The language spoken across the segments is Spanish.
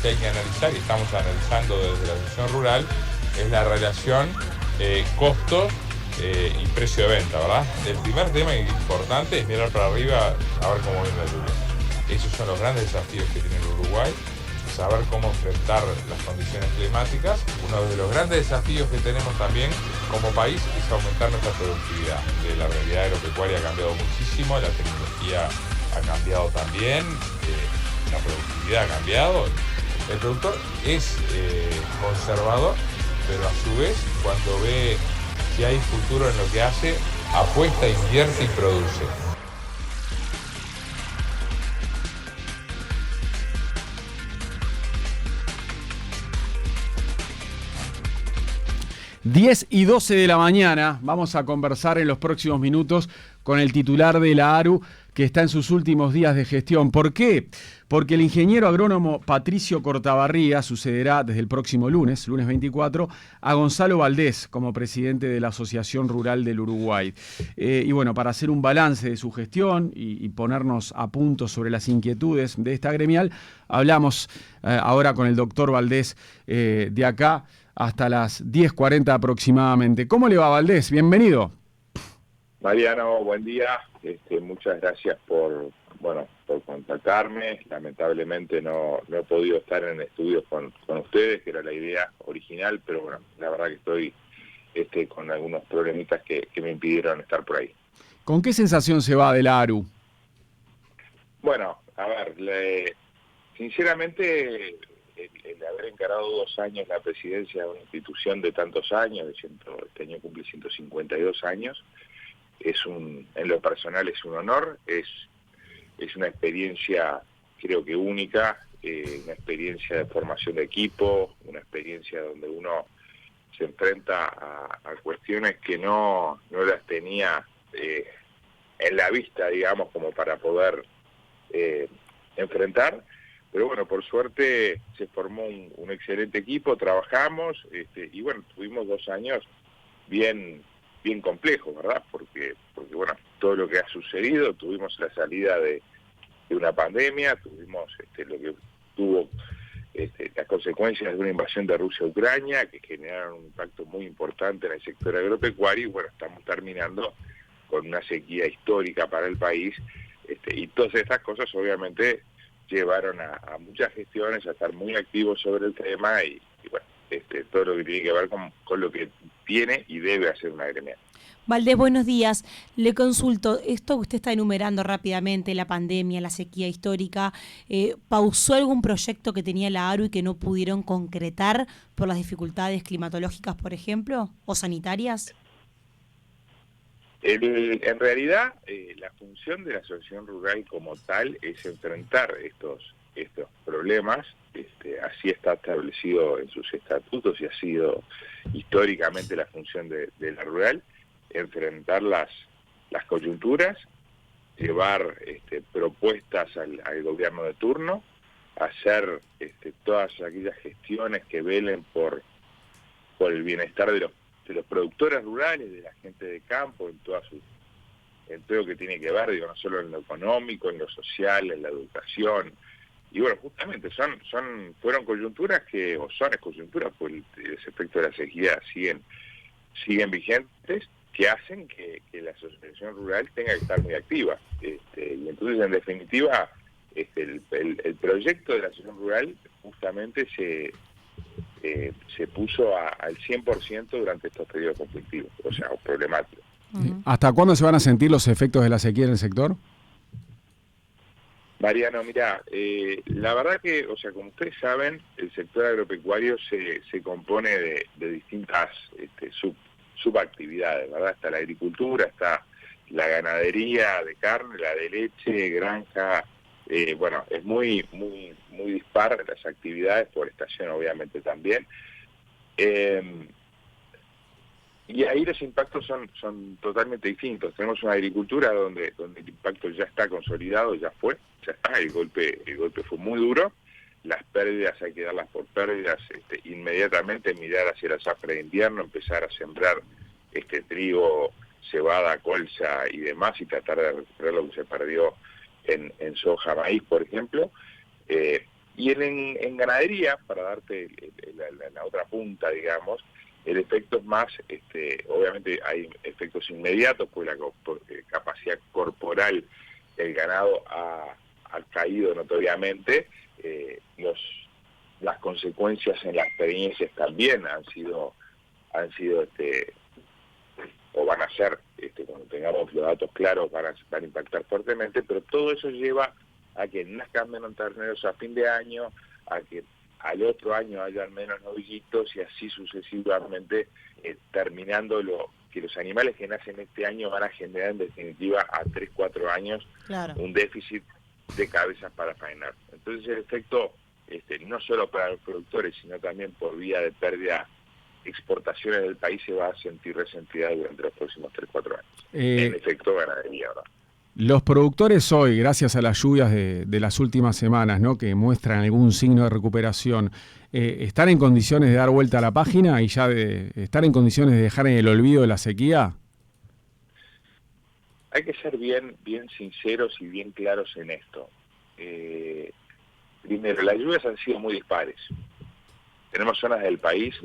que hay que analizar, y estamos analizando desde la Asociación Rural, es la relación costo y precio de venta, ¿verdad? El primer tema importante es mirar para arriba a ver cómo viene la lluvia. Esos son los grandes desafíos que tiene el Uruguay, saber cómo enfrentar las condiciones climáticas. Uno de los grandes desafíos que tenemos también como país es aumentar nuestra productividad. La realidad agropecuaria ha cambiado muchísimo, la tecnología ha cambiado también, la productividad ha cambiado. El productor es conservador, pero a su vez, cuando ve que hay futuro en lo que hace, apuesta, invierte y produce. Diez y 12 de la mañana, vamos a conversar en los próximos minutos con el titular de la ARU, que está en sus últimos días de gestión. ¿Por qué? Porque el ingeniero agrónomo Patricio Cortabarría sucederá desde el próximo lunes 24, a Gonzalo Valdés como presidente de la Asociación Rural del Uruguay. Y bueno, para hacer un balance de su gestión y ponernos a punto sobre las inquietudes de esta gremial, hablamos ahora con el doctor Valdés de acá hasta las 10:40 aproximadamente. ¿Cómo le va, Valdés? Bienvenido. Mariano, buen día. Muchas gracias por contactarme. Lamentablemente no he podido estar en estudios con ustedes, que era la idea original, pero bueno, la verdad que estoy con algunos problemitas que me impidieron estar por ahí. ¿Con qué sensación se va de la ARU? Bueno, a ver, sinceramente, el haber encarado 2 años la presidencia de una institución de tantos años, este año cumple 152 años, en lo personal es un honor, es una experiencia creo que única, una experiencia de formación de equipo, una experiencia donde uno se enfrenta a cuestiones que no las tenía en la vista, digamos, como para poder enfrentar. Pero bueno, por suerte se formó un excelente equipo, trabajamos, y bueno, tuvimos 2 años bien complejos, ¿verdad? Porque bueno, todo lo que ha sucedido, tuvimos la salida de una pandemia, tuvimos lo que tuvo las consecuencias de una invasión de Rusia a Ucrania, que generaron un impacto muy importante en el sector agropecuario, y bueno, estamos terminando con una sequía histórica para el país, y todas estas cosas obviamente llevaron a muchas gestiones, a estar muy activos sobre el tema, y bueno, todo lo que tiene que ver con lo que tiene y debe hacer una gremial. Valdés, buenos días. Le consulto, esto que usted está enumerando rápidamente, la pandemia, la sequía histórica, ¿pausó algún proyecto que tenía la ARU y que no pudieron concretar por las dificultades climatológicas, por ejemplo, o sanitarias? En realidad, la función de la Asociación Rural como tal es enfrentar estos problemas. Así está establecido en sus estatutos y ha sido históricamente la función de la rural, enfrentar las coyunturas, llevar propuestas al gobierno de turno, hacer todas aquellas gestiones que velen por el bienestar de los productores rurales, de la gente de campo, en todo lo que tiene que ver, digo, no solo en lo económico, en lo social, en la educación. Y bueno, justamente fueron coyunturas o son coyunturas, pues los efectos de la sequía siguen vigentes, que hacen que la asociación rural tenga que estar muy activa. Y entonces, en definitiva, el proyecto de la asociación rural justamente se puso al 100% durante estos periodos conflictivos, o sea, problemáticos. ¿Hasta cuándo se van a sentir los efectos de la sequía en el sector? Mariano, mira, la verdad que, o sea, como ustedes saben, el sector agropecuario se compone de distintas subactividades, ¿verdad? Está la agricultura, está la ganadería de carne, la de leche, granja. Bueno, es muy dispar las actividades, por estación obviamente también. Y ahí los impactos son totalmente distintos. Tenemos una agricultura donde el impacto ya está consolidado, ya está, el golpe fue muy duro. Las pérdidas hay que darlas por pérdidas, inmediatamente mirar hacia la zafra de invierno, empezar a sembrar trigo, cebada, colza y demás, y tratar de recuperar lo que se perdió en soja, maíz, por ejemplo. Y en ganadería, para darte la otra punta, digamos, el efecto es más, obviamente hay efectos inmediatos, pues la capacidad corporal del ganado ha caído notoriamente, las consecuencias en las experiencias también han sido o van a ser, cuando tengamos los datos claros, van a impactar fuertemente, pero todo eso lleva a que nazcan menos terneros a fin de año, a que al otro año hayan menos novillitos y así sucesivamente, terminando que los animales que nacen este año van a generar en definitiva a 3-4 años un déficit de cabezas para faenar. Entonces el efecto, no solo para los productores, sino también por vía de pérdida exportaciones del país, se va a sentir resentida durante los próximos 3-4 años. En efecto, ganadería, ¿verdad? Los productores hoy, gracias a las lluvias de las últimas semanas, ¿no?, que muestran algún signo de recuperación, ¿están en condiciones de dar vuelta a la página y ya estar en condiciones de dejar en el olvido la sequía? Hay que ser bien sinceros y bien claros en esto. Primero, las lluvias han sido muy dispares. Tenemos zonas del país,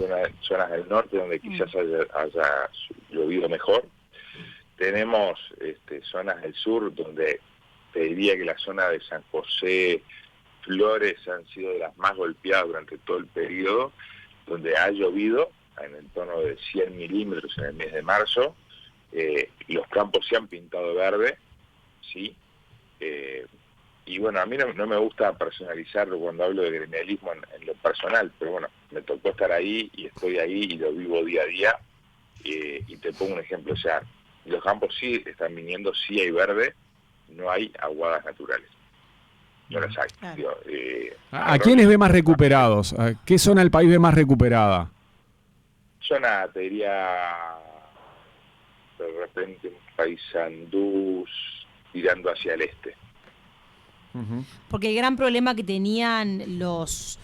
zonas del norte donde quizás haya llovido mejor. Tenemos zonas del sur donde te diría que la zona de San José, Flores han sido de las más golpeadas durante todo el periodo, donde ha llovido en el torno de 100 milímetros en el mes de marzo. Los campos se han pintado de verde, ¿sí? Y bueno, a mí no me gusta personalizarlo cuando hablo de gremialismo en lo personal, pero bueno, me tocó estar ahí y estoy ahí y lo vivo día a día. Y te pongo un ejemplo, o sea, los campos sí están viniendo, sí hay verde, no hay aguadas naturales. No las hay. Claro. Digo, ¿A quiénes ve más recuperados? ¿Qué zona del país ve más recuperada? Zona, te diría, de repente, Paysandú, tirando hacia el este. Porque el gran problema que tenían los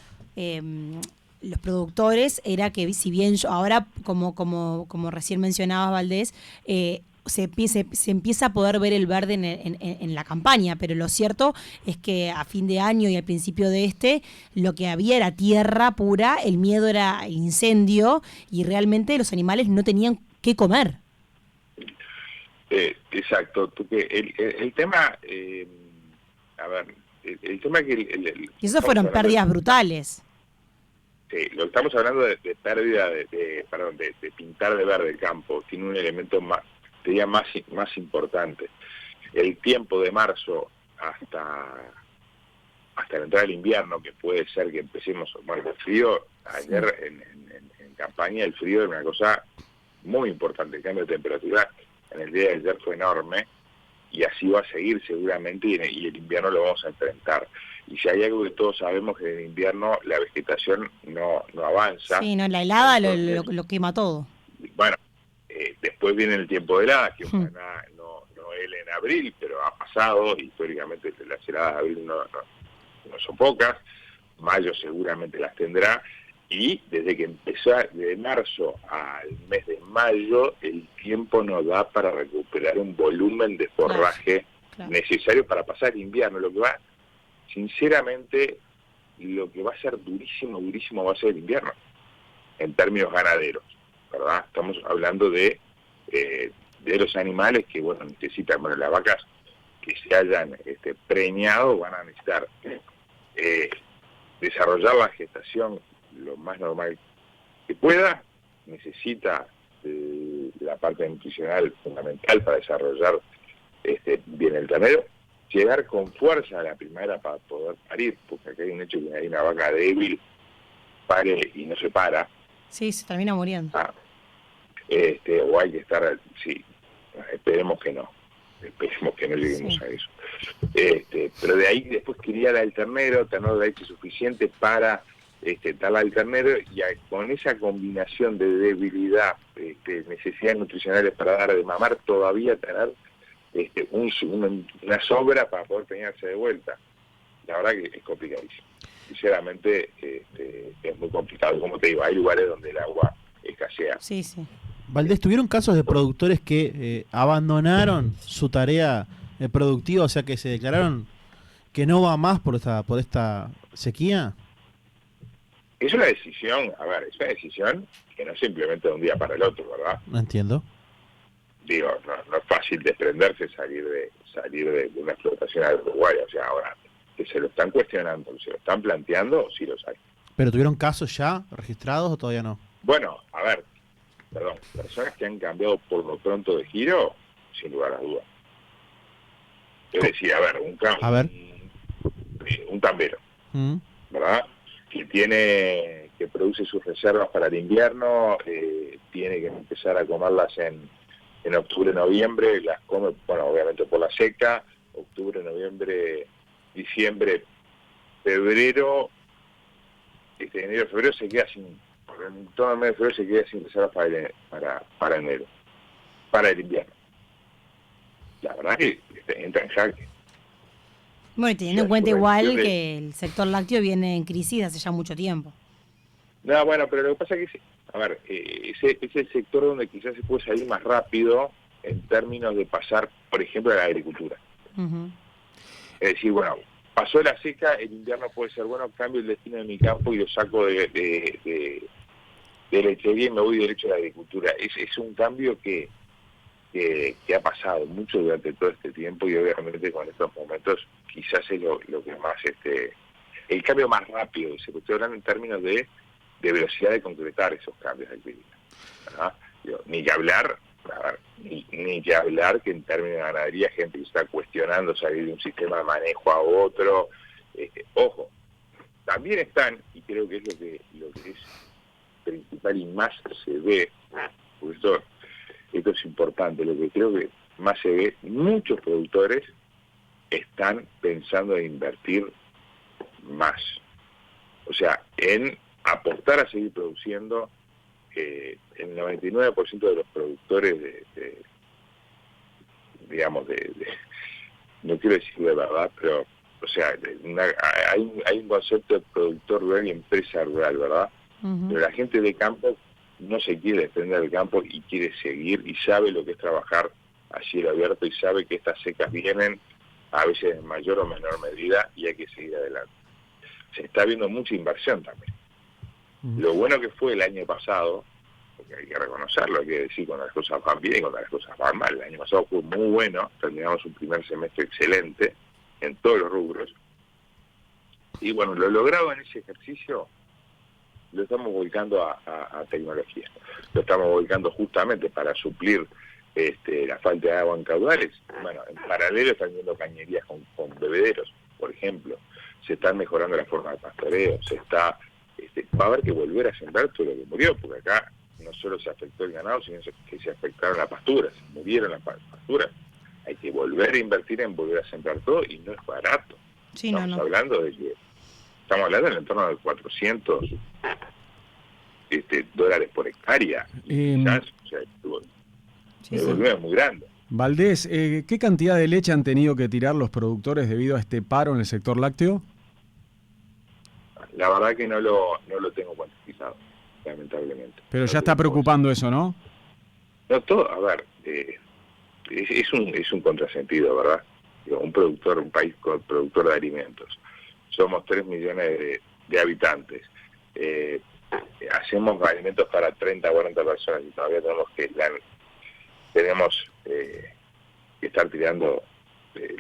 productores era que, si bien ahora, como recién mencionaba Valdés, se empieza a poder ver el verde en la campaña, pero lo cierto es que a fin de año y al principio de lo que había era tierra pura, el miedo era incendio y realmente los animales no tenían qué comer. Exacto. El tema, a ver, el tema es que... Y eso fueron pérdidas brutales. Sí, lo que estamos hablando de pérdida de pintar de verde el campo, tiene un elemento más, te diría, más importante. El tiempo de marzo hasta la entrada del invierno, que puede ser que empecemos, bueno, el frío, ayer en campaña el frío era una cosa muy importante, el cambio de temperatura en el día de ayer fue enorme, y así va a seguir seguramente, y el invierno lo vamos a enfrentar. Y si hay algo que todos sabemos, que en el invierno la vegetación no avanza. Sí, no, la helada lo quema todo. Bueno, después viene el tiempo de heladas, que no es en abril, pero ha pasado, históricamente las heladas de abril no son pocas, mayo seguramente las tendrá, y desde que empezó de marzo al mes de mayo, el tiempo nos da para recuperar un volumen de forraje necesario para pasar el invierno. Sinceramente, lo que va a ser durísimo va a ser el invierno, en términos ganaderos, ¿verdad? Estamos hablando de los animales que, bueno, necesitan, bueno, las vacas que se hayan preñado van a necesitar desarrollar la gestación lo más normal que pueda, necesita la parte nutricional fundamental para desarrollar bien el ternero, llegar con fuerza a la primavera para poder parir, porque acá hay un hecho que hay una vaca débil, pare y no se para. Sí, se termina muriendo. O hay que estar, sí, esperemos que no lleguemos a eso. Pero de ahí después criar al ternero, tener la leche suficiente para darle al ternero, y con esa combinación de debilidad, necesidades nutricionales para dar de mamar, todavía tener una sobra para poder peñarse de vuelta. La verdad que es complicadísimo. Sinceramente, es muy complicado. Como te digo, hay lugares donde el agua escasea. Sí, sí. Valdés, ¿tuvieron casos de productores que abandonaron su tarea productiva, o sea, que se declararon que no va más por esta sequía? Es una decisión, que no se implementa de un día para el otro, ¿verdad? No entiendo. Digo, no es fácil desprenderse, salir de una explotación agropecuaria. O sea, ahora, que se lo están cuestionando, se lo están planteando, sí los hay. ¿Pero tuvieron casos ya registrados o todavía no? Bueno, personas que han cambiado por lo pronto de giro, sin lugar a dudas. Es decir, un tambero, ¿verdad? Que produce sus reservas para el invierno, tiene que empezar a comerlas en octubre, noviembre, las come, bueno, obviamente por la seca, octubre, noviembre, diciembre, febrero, enero, febrero se queda sin, en todo el mes de febrero se queda sin reservas para enero, para el invierno. La verdad que entra en jaque. Bueno, y teniendo en cuenta igual que el sector lácteo viene en crisis hace ya mucho tiempo. No, bueno, pero lo que pasa es que, ese es el sector donde quizás se puede salir más rápido en términos de pasar, por ejemplo, a la agricultura. Uh-huh. Es decir, bueno, pasó la seca, el invierno puede ser, bueno, cambio el destino de mi campo y lo saco de lechería y me voy derecho a la agricultura. Es un cambio que ha pasado mucho durante todo este tiempo y obviamente con estos momentos quizás es lo que más, el cambio más rápido, se estoy hablando en términos de velocidad de concretar esos cambios de clima, ¿verdad? Ni que hablar que en términos de ganadería gente que está cuestionando salir de un sistema de manejo a otro. Ojo, también están, y creo que es lo que es principal y más se ve, porque esto es importante, lo que creo que más se ve, muchos productores están pensando en invertir más. O sea, en apostar a seguir produciendo. El 99% de los productores no quiero decir de verdad, pero, o sea, hay un concepto de productor rural y empresa rural, ¿verdad? Uh-huh. Pero la gente de campo no se quiere desprender del campo y quiere seguir y sabe lo que es trabajar a cielo abierto y sabe que estas secas vienen a veces en mayor o menor medida y hay que seguir adelante. Se está viendo mucha inversión también. Lo bueno que fue el año pasado, porque hay que reconocerlo, hay que decir cuando las cosas van bien y cuando las cosas van mal. El año pasado fue muy bueno, terminamos un primer semestre excelente en todos los rubros. Y bueno, lo logrado en ese ejercicio lo estamos volcando a tecnología. Lo estamos volcando justamente para suplir la falta de agua en caudales. Bueno, en paralelo están viendo cañerías con bebederos, por ejemplo. Se están mejorando la forma de pastoreo, va a haber que volver a sembrar todo lo que murió, porque acá no solo se afectó el ganado, sino que se afectaron las pasturas, murieron las pasturas. Hay que volver a invertir en volver a sembrar todo y no es barato. Sí, estamos hablando en el entorno de 400 dólares por hectárea. Quizás, o sea, el volumen es muy grande. Valdés, ¿qué cantidad de leche han tenido que tirar los productores debido a este paro en el sector lácteo? La verdad que no lo tengo cuantificado, lamentablemente. Pero ya está preocupando eso, ¿no? No, todo, a ver, es un contrasentido, ¿verdad? Un país productor de alimentos. Somos 3 millones de habitantes. Hacemos alimentos para 30 o 40 personas y todavía tenemos que estar tirando,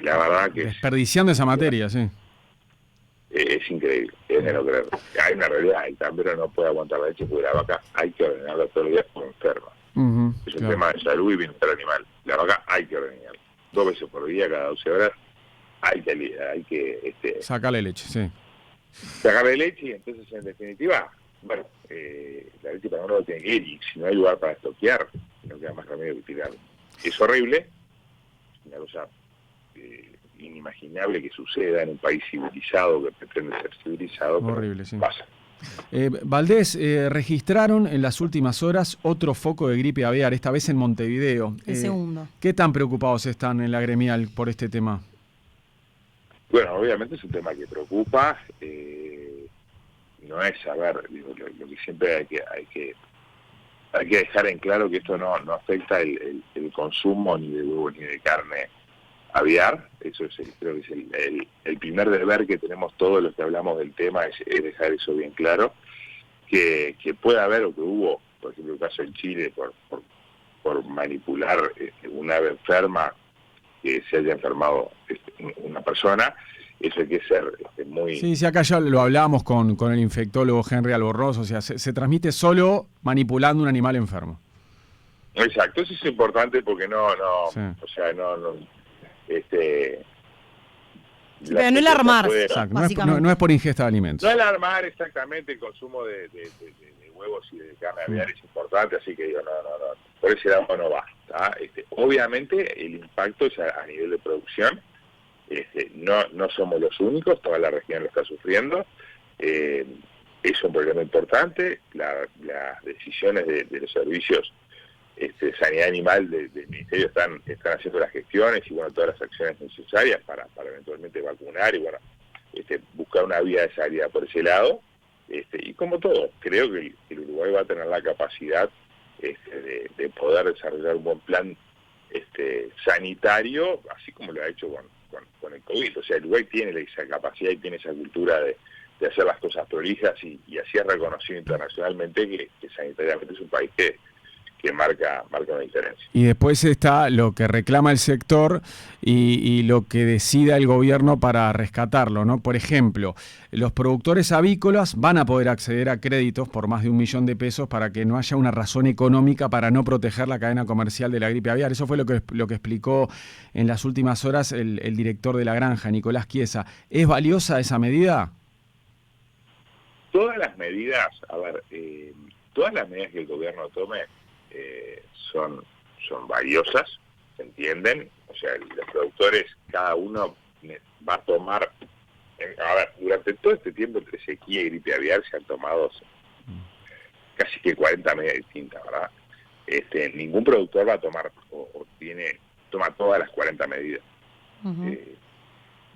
la verdad que desperdiciando esa materia, sí. Es increíble, es de no creer. Hay una realidad, el tambero no puede aguantar la leche porque la vaca hay que ordenarla todos los días como enferma. Uh-huh, es un tema de salud y bienestar animal. La vaca hay que ordenarla 2 veces por día, cada 12 horas, hay que sacarle leche, sí. Sacarle leche y entonces en definitiva, bueno, la leche para uno tiene que ir y si no hay lugar para estoquear, no queda más remedio que tirarlo. Es horrible, una cosa inimaginable que suceda en un país civilizado que pretende ser civilizado. Horrible, sí. Pasa. Valdés, registraron en las últimas horas otro foco de gripe aviar, esta vez en Montevideo. El segundo. ¿Qué tan preocupados están en la gremial por este tema? Bueno, obviamente es un tema que preocupa. No es saber, lo que siempre hay que dejar en claro que esto no afecta el consumo ni de huevo ni de carne aviar. Eso es creo que es el primer deber que tenemos todos los que hablamos del tema, es dejar eso bien claro, que puede haber o que hubo, por ejemplo, el caso en Chile, por manipular una ave enferma, que se haya enfermado una persona. Eso hay que ser muy... Sí, acá ya lo hablábamos con el infectólogo Henry Albornoz, o sea, se transmite solo manipulando un animal enfermo. Exacto, eso es importante porque Sí. o sea, Pero no el armar, Exacto, básicamente. no es por ingesta de alimentos. No alarmar exactamente el consumo de huevos y de carne aviar es importante, así que digo, no, por ese lado no va. Obviamente el impacto es a nivel de producción, no somos los únicos, toda la región lo está sufriendo, es un problema importante, las decisiones de los servicios sanidad animal del Ministerio están haciendo las gestiones y bueno, todas las acciones necesarias para eventualmente vacunar y bueno, buscar una vía de salida por ese lado, y como todo, creo que el Uruguay va a tener la capacidad de poder desarrollar un buen plan sanitario, así como lo ha hecho con el COVID. O sea, el Uruguay tiene esa capacidad y tiene esa cultura de hacer las cosas prolijas y así es reconocido internacionalmente que sanitariamente es un país que marca una diferencia. Y después está lo que reclama el sector y lo que decida el gobierno para rescatarlo, ¿no? Por ejemplo, los productores avícolas van a poder acceder a créditos por más de 1 millón de pesos para que no haya una razón económica para no proteger la cadena comercial de la gripe aviar. Eso fue lo que explicó en las últimas horas el director de la granja, Nicolás Chiesa. ¿Es valiosa esa medida? Todas las medidas, todas las medidas que el gobierno tome son valiosas, ¿se entienden? O sea, los productores, cada uno va a tomar, durante todo este tiempo entre sequía y gripe aviar se han tomado casi que 40 medidas distintas, ¿verdad? Ningún productor va a tomar toma todas las 40 medidas. Uh-huh.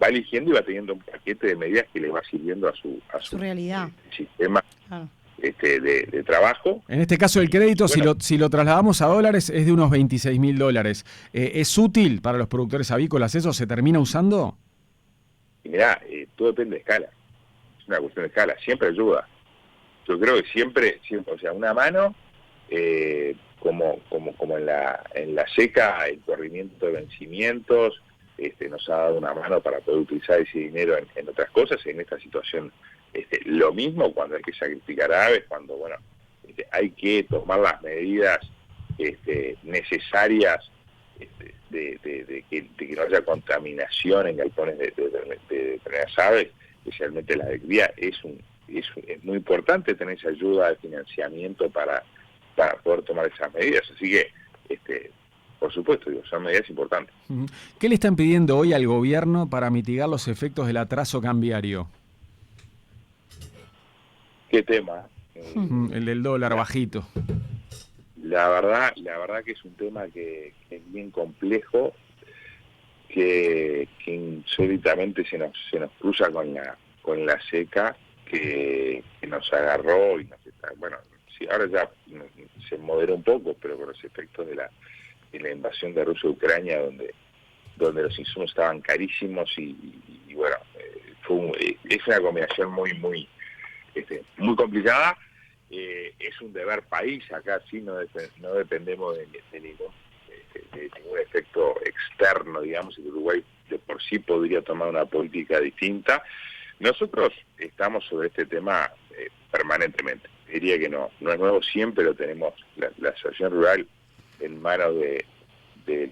Va eligiendo y va teniendo un paquete de medidas que le va sirviendo a su realidad, sistema. Claro. De trabajo. En este caso el crédito, bueno, si lo trasladamos a dólares, es de unos $26.000. ¿Es útil para los productores avícolas eso? ¿Se termina usando? Y mirá, todo depende de escala. Es una cuestión de escala. Siempre ayuda. Yo creo que siempre o sea, una mano, como en la seca, el corrimiento de vencimientos, nos ha dado una mano para poder utilizar ese dinero en otras cosas. En esta situación lo mismo cuando hay que sacrificar aves, cuando bueno, hay que tomar las medidas necesarias de que no haya contaminación en galpones de determinadas aves, especialmente la de cría. Es muy importante tener esa ayuda de financiamiento para poder tomar esas medidas, así que por supuesto, son medidas importantes. ¿Qué le están pidiendo hoy al gobierno para mitigar los efectos del atraso cambiario? ¿Qué tema? El del dólar bajito. La verdad que es un tema que es bien complejo, que insólitamente se nos cruza con la seca que nos agarró y nos está, bueno, sí, ahora ya se moderó un poco, pero con los efectos de la invasión de Rusia a Ucrania, donde los insumos estaban carísimos y bueno, es una combinación muy complicada. Es un deber país, acá sí no dependemos de ningún efecto externo, digamos, el Uruguay de por sí podría tomar una política distinta. Nosotros estamos sobre este tema permanentemente, diría que no es nuevo, siempre lo tenemos, la Asociación Rural en manos de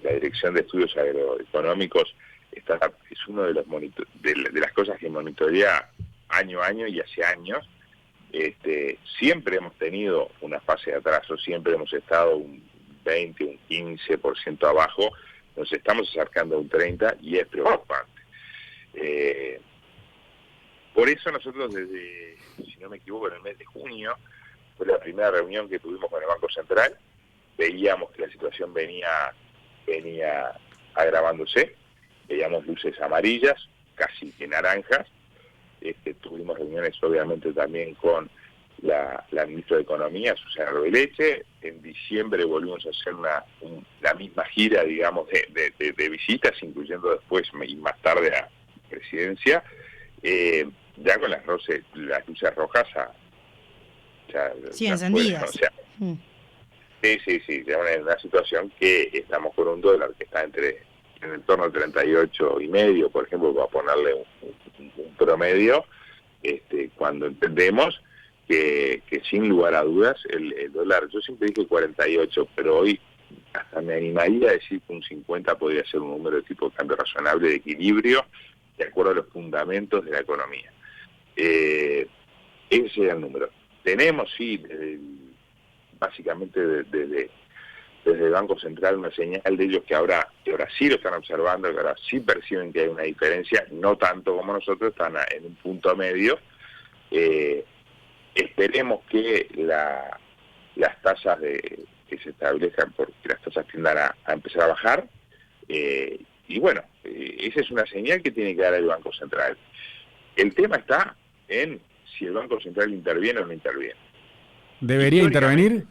la Dirección de Estudios Agroeconómicos, es uno de las cosas que monitorea año a año y hace años. Siempre hemos tenido una fase de atraso, siempre hemos estado un 20, un 15% abajo, nos estamos acercando a un 30% y es preocupante. Por eso nosotros desde, si no me equivoco, en el mes de junio, fue la primera reunión que tuvimos con el Banco Central, veíamos que la situación venía agravándose, veíamos luces amarillas, casi que naranjas. Tuvimos reuniones obviamente también con la ministra de Economía, Susana Arbeleche. En diciembre volvimos a hacer la misma gira, digamos, de visitas, incluyendo después y más tarde a presidencia, ya con las luces rojas encendidas. O sea, sí, ya una situación que estamos con un dólar que está en el torno a 38,5, por ejemplo, para ponerle un promedio, cuando entendemos que sin lugar a dudas el dólar, yo siempre dije 48, pero hoy hasta me animaría a decir que un 50 podría ser un número de tipo de cambio razonable, de equilibrio, de acuerdo a los fundamentos de la economía. Ese sería el número. Tenemos, sí, básicamente desde el Banco Central una señal de ellos que ahora sí lo están observando, que ahora sí perciben que hay una diferencia, no tanto como nosotros, están en un punto medio. Esperemos que las tasas que se establezcan, porque las tasas tiendan a empezar a bajar, y bueno, esa es una señal que tiene que dar el Banco Central. El tema está en si el Banco Central interviene o no interviene. ¿Debería intervenir?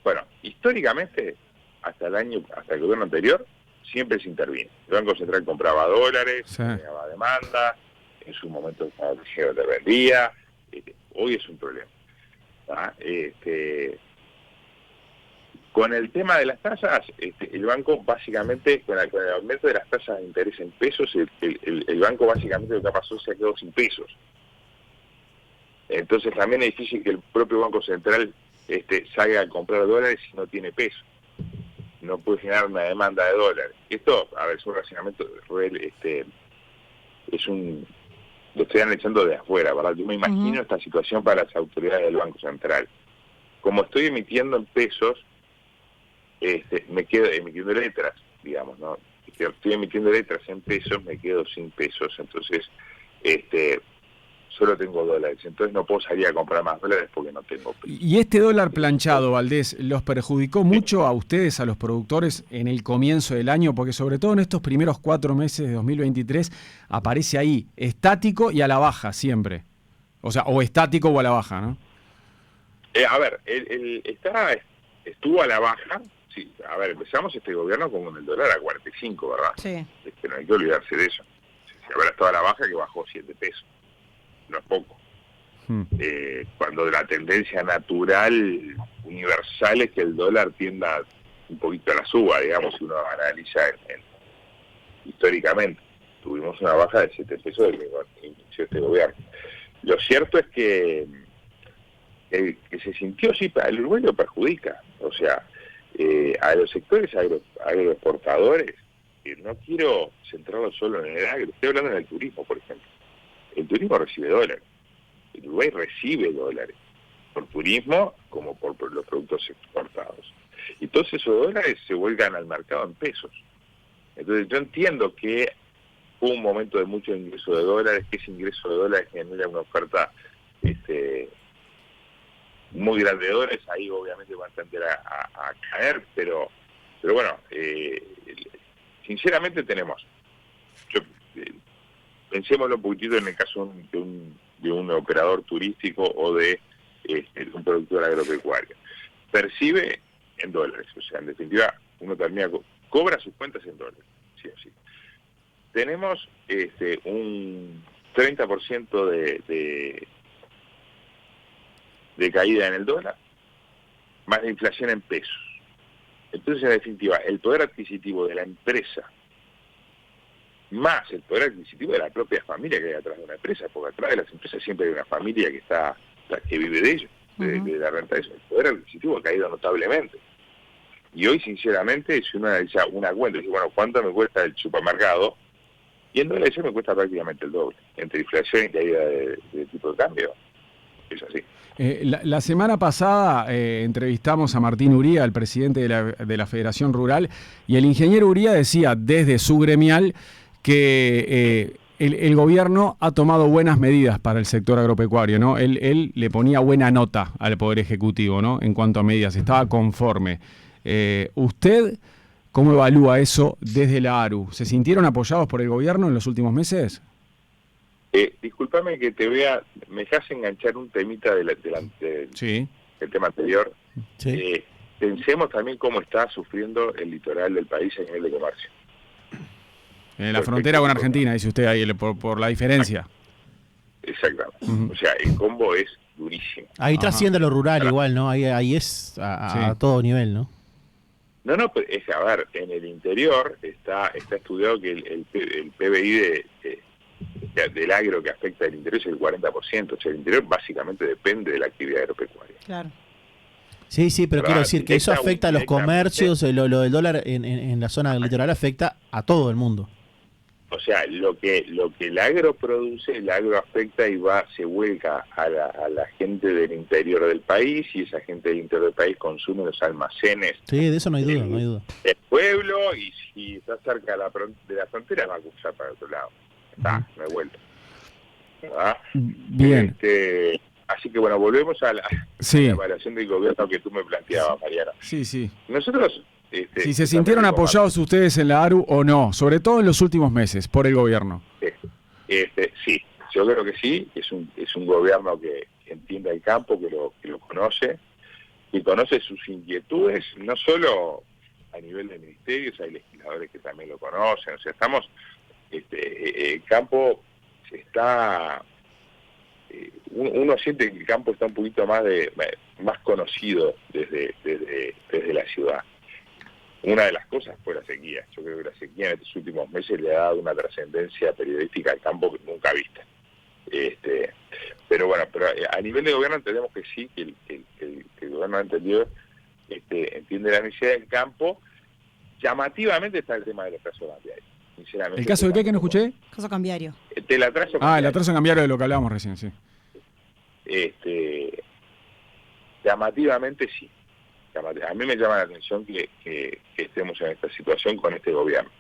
Bueno, históricamente, hasta el gobierno anterior, siempre se intervino. El Banco Central compraba dólares, generaba demanda, en su momento el dinero te vendía. Hoy es un problema. Con el tema de las tasas, el banco básicamente, con el aumento de las tasas de interés en pesos, el banco básicamente lo que pasó se ha quedado sin pesos. Entonces también es difícil que el propio Banco Central salga a comprar dólares si no tiene peso. No puede generar una demanda de dólares. Esto, a ver, es un racionamiento, lo estoy analizando de afuera, ¿verdad? Yo me imagino esta situación para las autoridades del Banco Central. Como estoy emitiendo en pesos, me quedo emitiendo letras, digamos, ¿no? Estoy emitiendo letras en pesos, me quedo sin pesos, entonces solo tengo dólares, entonces no puedo salir a comprar más dólares porque no tengo pesos. ¿Y este dólar planchado, Valdés, los perjudicó mucho a ustedes, a los productores, en el comienzo del año? Porque sobre todo en estos primeros 4 meses de 2023 aparece ahí, estático y a la baja siempre. O sea, o estático o a la baja, ¿no? A ver, estuvo a la baja. Sí, a ver, empezamos este gobierno con el dólar a 45, ¿verdad? Sí. No hay que olvidarse de eso. Si habrá estado a la baja, que bajó 7 pesos. No es poco. Cuando la tendencia natural, universal, es que el dólar tienda un poquito a la suba, digamos, si uno analiza históricamente. Tuvimos una baja de 7 pesos desde que inició este gobierno. Lo cierto es que se sintió, sí, el Uruguay lo perjudica. O sea, a los sectores agroexportadores, no quiero centrarlo solo en el agro, estoy hablando en el turismo, por ejemplo. El turismo recibe dólares. El Uruguay recibe dólares, por turismo como por los productos exportados. Y todos esos dólares se vuelcan al mercado en pesos. Entonces yo entiendo que hubo un momento de mucho ingreso de dólares, que ese ingreso de dólares genera una oferta muy grande de dólares, ahí obviamente van a tender a caer, pero bueno, sinceramente pensémoslo un poquitito en el caso de un operador turístico o de un productor agropecuario. Percibe en dólares, o sea, en definitiva, uno termina, cobra sus cuentas en dólares, sí o sí. Tenemos un 30% de caída en el dólar, más la inflación en pesos. Entonces, en definitiva, el poder adquisitivo de la empresa, más el poder adquisitivo de la propia familia que hay atrás de una empresa, porque atrás de las empresas siempre hay una familia que vive de ello, de la renta de eso. El poder adquisitivo ha caído notablemente. Y hoy, sinceramente, si uno analiza una cuenta y dice, bueno, ¿cuánto me cuesta el supermercado? Y en dólares me cuesta prácticamente el doble, entre inflación y caída de tipo de cambio. Es así. La semana pasada entrevistamos a Martín Uría, el presidente de la Federación Rural, y el ingeniero Uría decía desde su gremial que el gobierno ha tomado buenas medidas para el sector agropecuario, ¿no? Él le ponía buena nota al Poder Ejecutivo, ¿no? En cuanto a medidas, estaba conforme. ¿Usted cómo evalúa eso desde la ARU? ¿Se sintieron apoyados por el gobierno en los últimos meses? Discúlpame que me dejas enganchar un temita Sí. del tema anterior. Sí. Pensemos también cómo está sufriendo el litoral del país a nivel de comercio. En la frontera con Argentina, dice usted ahí, por la diferencia. Exactamente. O sea, el combo es durísimo. Ahí Ajá. trasciende lo rural igual, ¿no? Ahí es a Sí. todo nivel, ¿no? No, pero a ver, en el interior está estudiado que el PBI del agro que afecta al interior es el 40%. O sea, el interior básicamente depende de la actividad agropecuaria. Claro. Sí, pero quiero decir que eso Directa o afecta a los indirectamente. comercios, lo del dólar en la zona del litoral afecta a todo el mundo. O sea, lo que el agro produce, el agro afecta y se vuelca a la gente del interior del país, y esa gente del interior del país consume los almacenes Sí, de eso no hay duda, no hay duda. del pueblo, y si está cerca de la frontera va a cruzar para otro lado. Está, no hay vuelta. ¿Verdad? Bien. Así que bueno, volvemos a la evaluación del gobierno que tú me planteabas, Mariano. Sí. Nosotros... si se sintieron apoyados ustedes en la ARU o no, sobre todo en los últimos meses, por el gobierno. Sí, yo creo que sí, es un gobierno que entiende el campo, que lo conoce, y conoce sus inquietudes, no solo a nivel de ministerios, hay legisladores que también lo conocen, o sea, el campo está... uno siente que el campo está un poquito más conocido desde la ciudad. Una de las cosas fue la sequía. Yo creo que la sequía en estos últimos meses le ha dado una trascendencia periodística al campo que nunca vista. Pero bueno, a nivel de gobierno entendemos que sí, que el gobierno ha entendido, entiende la necesidad del campo. Llamativamente está el tema del atraso cambiario. Sinceramente. ¿El caso de qué que no escuché? Caso cambiario. Del atraso cambiario. El atraso cambiario de lo que hablábamos recién, sí. Llamativamente sí. A mí me llama la atención que estemos en esta situación con este gobierno.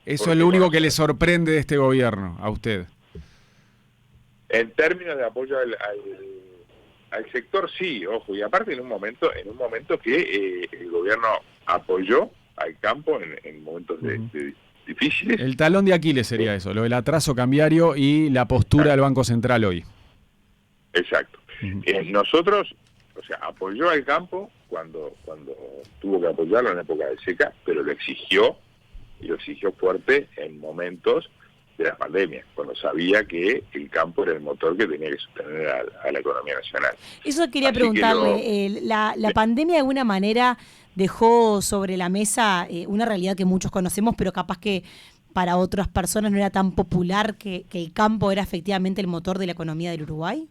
Eso es lo único que le sorprende de este gobierno, a usted. En términos de apoyo al sector, sí, ojo, y aparte en un momento que el gobierno apoyó al campo en momentos difíciles. El talón de Aquiles sería eso, lo del atraso cambiario y la postura del Banco Central hoy. Exacto. Nosotros, o sea, apoyó al campo cuando tuvo que apoyarlo en la época de seca, pero lo exigió, y lo exigió fuerte en momentos de la pandemia, cuando sabía que el campo era el motor que tenía que sostener a la economía nacional. Eso quería preguntarle, la pandemia de alguna manera dejó sobre la mesa una realidad que muchos conocemos, pero capaz que para otras personas no era tan popular, que el campo era efectivamente el motor de la economía del Uruguay.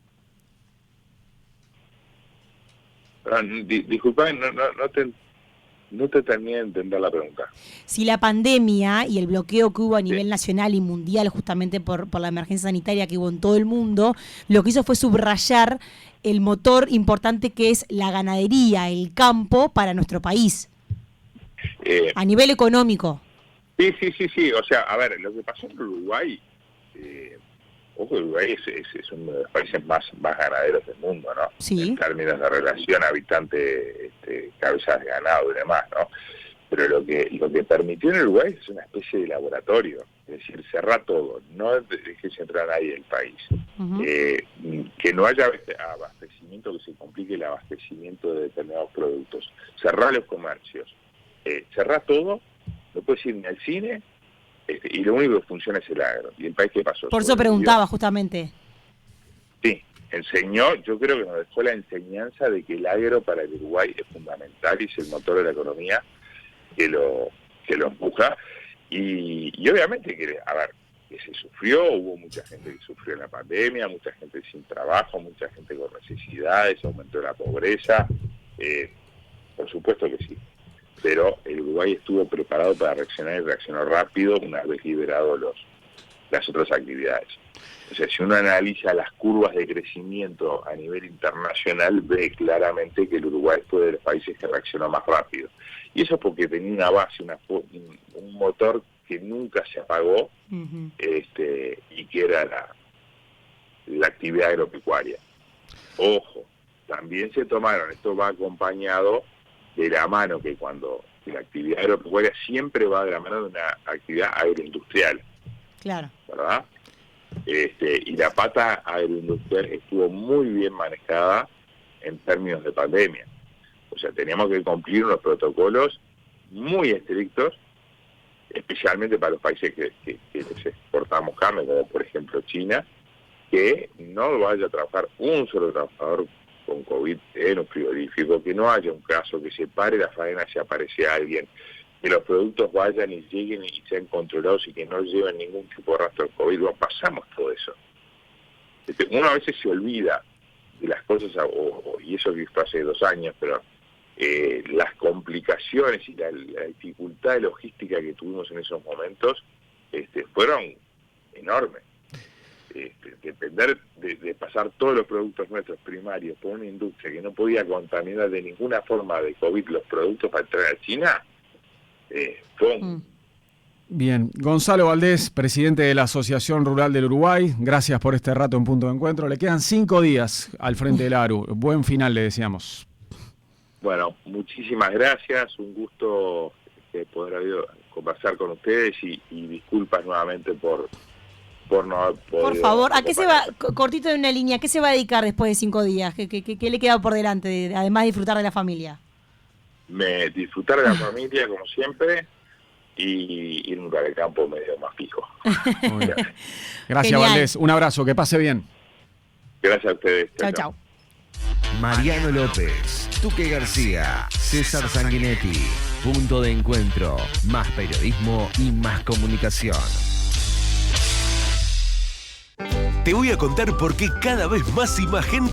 Disculpa, no te terminé de entender la pregunta. Si la pandemia y el bloqueo que hubo a nivel nacional y mundial justamente por la emergencia sanitaria que hubo en todo el mundo, lo que hizo fue subrayar el motor importante que es la ganadería, el campo para nuestro país, a nivel económico. Sí. O sea, a ver, lo que pasó en Uruguay, ojo, Uruguay es uno de los países más ganaderos del mundo, ¿no? Sí. En términos de relación habitante, cabezas de ganado y demás, ¿no? Pero lo que permitió en Uruguay es una especie de laboratorio, es decir, cerrar todo, no dejes entrar a nadie del país, que no haya abastecimiento, que se complique el abastecimiento de determinados productos, cerrar los comercios, cerrar todo, no puedes ir ni al cine, y lo único que funciona es el agro. ¿Y el país qué pasó? Por eso preguntaba justamente. Sí, yo creo que nos dejó la enseñanza de que el agro para el Uruguay es fundamental y es el motor de la economía que lo empuja. Y obviamente que se sufrió, hubo mucha gente que sufrió en la pandemia, mucha gente sin trabajo, mucha gente con necesidades, aumentó la pobreza, por supuesto que sí. Pero el Uruguay estuvo preparado para reaccionar y reaccionó rápido una vez liberado las otras actividades. O sea, si uno analiza las curvas de crecimiento a nivel internacional, ve claramente que el Uruguay fue de los países que reaccionó más rápido. Y eso es porque tenía una base, un motor que nunca se apagó, y que era la actividad agropecuaria. Ojo, también se tomaron, esto va acompañado de la mano que la actividad agropecuaria siempre va de la mano de una actividad agroindustrial. Claro. ¿Verdad? Y la pata agroindustrial estuvo muy bien manejada en términos de pandemia. O sea, teníamos que cumplir unos protocolos muy estrictos, especialmente para los países que les exportamos carne, como por ejemplo China, que no vaya a trabajar un solo trabajador con COVID en un frigorífico, que no haya un caso, que se pare la faena si aparece alguien, que los productos vayan y lleguen y sean controlados y que no lleven ningún tipo de rastro de COVID. Bueno, pasamos todo eso. Uno a veces se olvida de las cosas, y eso que fue hace 2 años, pero las complicaciones y la dificultad de logística que tuvimos en esos momentos fueron enormes. Depender de pasar todos los productos nuestros primarios por una industria que no podía contaminar de ninguna forma de COVID los productos para entrar a China, fue un... Bien, Gonzalo Valdés, presidente de la Asociación Rural del Uruguay, gracias por este rato en Punto de Encuentro. Le quedan 5 días al frente del ARU. Buen final, le deseamos. Bueno, muchísimas gracias, un gusto poder conversar con ustedes y disculpas nuevamente por no haber podido... Por favor, ¿a qué se va, cortito de una línea, qué se va a dedicar después de 5 días? ¿Qué le queda por delante, además de disfrutar de la familia? Disfrutar de la familia, como siempre, y ir a un lugar de campo medio más fijo. Muy bien. Gracias, Valdés. Un abrazo, que pase bien. Gracias a ustedes. Chao, chao. Mariano López, Tuque García, César Sanguinetti. Punto de Encuentro. Más periodismo y más comunicación. Te voy a contar por qué cada vez más y más gente